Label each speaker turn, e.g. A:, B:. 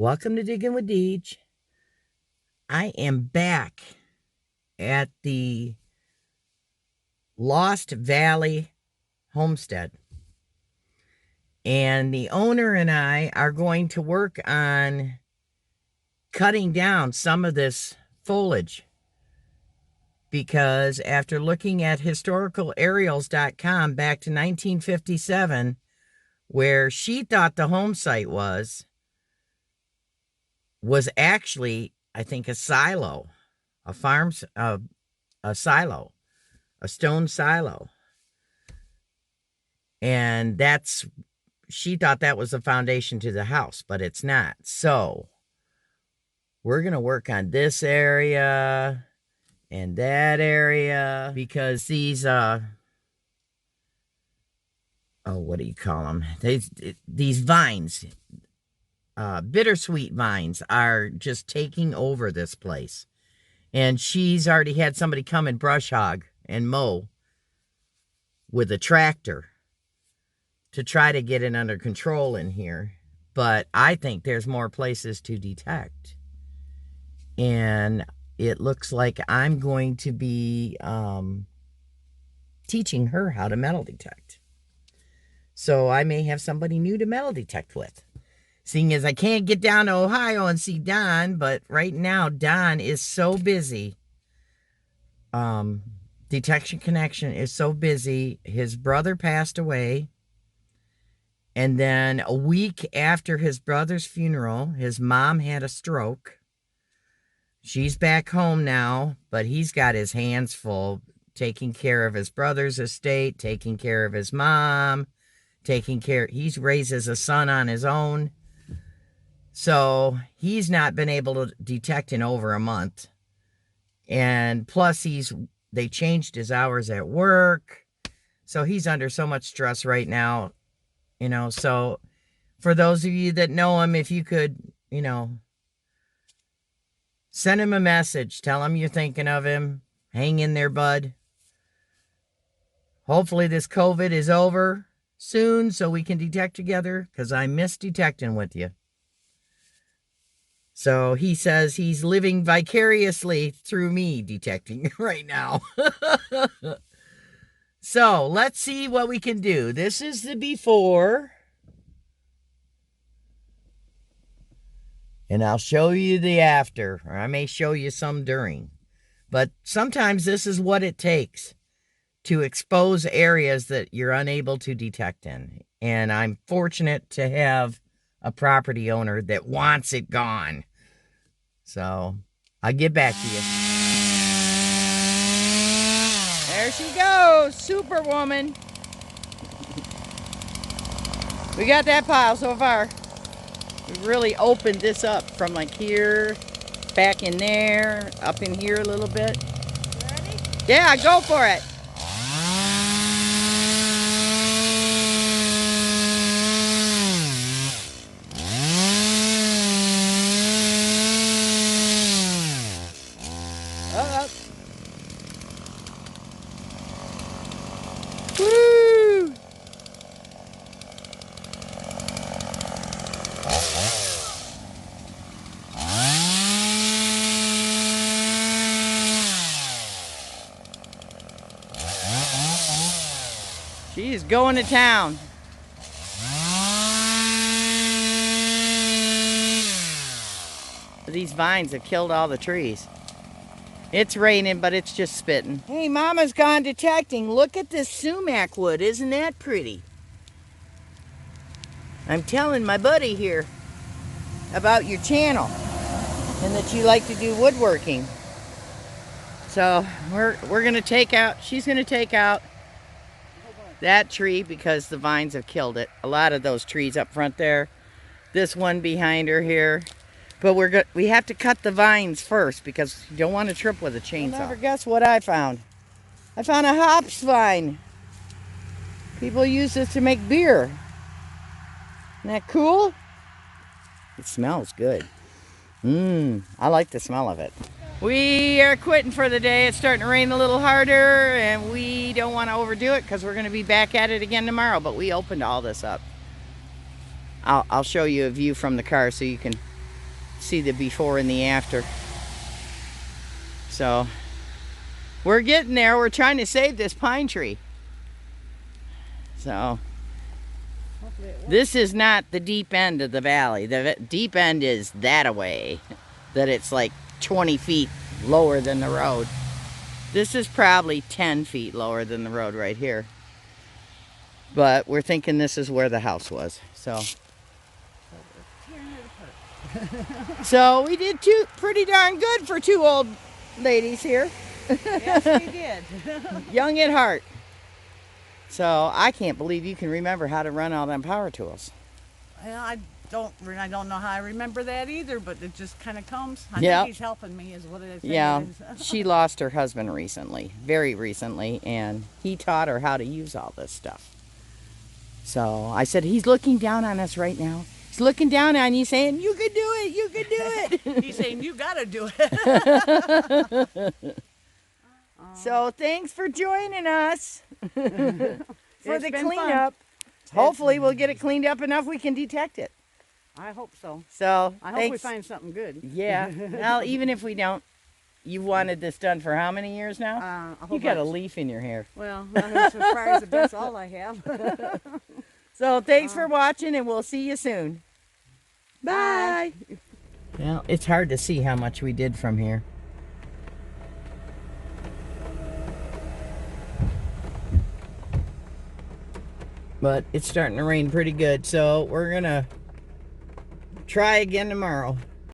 A: Welcome to Diggin With Deej. I am back at the Lost Valley homestead. And the owner and I are going to work on cutting down some of this foliage. Because after looking at historicalaerials.com back to 1957, where she thought the home site was actually, I think, a silo, a silo, a stone silo. And she thought that was the foundation to the house, but it's not. So we're going to work on this area and that area because these, what do you call them? These vines, bittersweet vines are just taking over this place. And she's already had somebody come and brush hog and mow with a tractor to try to get it under control in here. But I think there's more places to detect. And it looks like I'm going to be teaching her how to metal detect. So I may have somebody new to metal detect with. Seeing as I can't get down to Ohio and see Don, but right now Don is so busy. Detection Connection is so busy. His brother passed away. And then a week after his brother's funeral, his mom had a stroke. She's back home now, but he's got his hands full taking care of his brother's estate, taking care of his mom, he raises a son on his own. So he's not been able to detect in over a month. And plus they changed his hours at work. So he's under so much stress right now, so for those of you that know him, if you could, send him a message, tell him you're thinking of him, hang in there, bud. Hopefully this COVID is over soon so we can detect together, because I miss detecting with you. So he says he's living vicariously through me detecting right now. So let's see what we can do. This is the before. And I'll show you the after, or I may show you some during. But sometimes this is what it takes to expose areas that you're unable to detect in. And I'm fortunate to have a property owner that wants it gone. So I'll get back to you. There she goes, Superwoman. We got that pile so far. We really opened this up from like here, back in there, up in here a little bit.
B: Ready?
A: Yeah, go for it. Woo! She's going to town. These vines have killed all the trees. It's raining, but it's just spitting. Hey, Mama's gone detecting. Look at this sumac wood. Isn't that pretty? I'm telling my buddy here about your channel and that you like to do woodworking. So we're going to take out, she's going to take out that tree because the vines have killed it. A lot of those trees up front there. This one behind her here. But we have to cut the vines first because you don't want to trip with a chainsaw. You'll never guess what I found. I found a hops vine. People use this to make beer. Isn't that cool? It smells good. I like the smell of it. We are quitting for the day. It's starting to rain a little harder and we don't want to overdo it because we're going to be back at it again tomorrow. But we opened all this up. I'll show you a view from the car so you can see the before and the after. So we're getting there. We're trying to save this pine tree. So this is not the deep end of the valley. The deep end is that away, that it's like 20 feet lower than the road. This is probably 10 feet lower than the road right here. But we're thinking this is where the house was. So so we did pretty darn good for two old ladies here.
B: Yes, we did.
A: Young at heart. So I can't believe you can remember how to run all them power tools.
B: Well, I don't know how I remember that either, but it just kind of comes. I
A: Yep.
B: think he's helping me is what it is.
A: Yeah, she lost her husband recently, very recently, and he taught her how to use all this stuff. So I said, he's looking down on us right now. He's looking down on you saying, you can do it, you can do it.
B: He's saying, you got to do it.
A: So thanks for joining us for the
B: been
A: cleanup. Hopefully we'll get it cleaned up enough we can detect it.
B: I hope so.
A: So
B: I hope we find something good.
A: Yeah. Well, even if we don't, you wanted this done for how many years now? You got a leaf in your hair.
B: Well, as far as that's all I have.
A: So thanks for watching, and we'll see you soon. Bye. Well, it's hard to see how much we did from here. But it's starting to rain pretty good, so we're gonna try again tomorrow.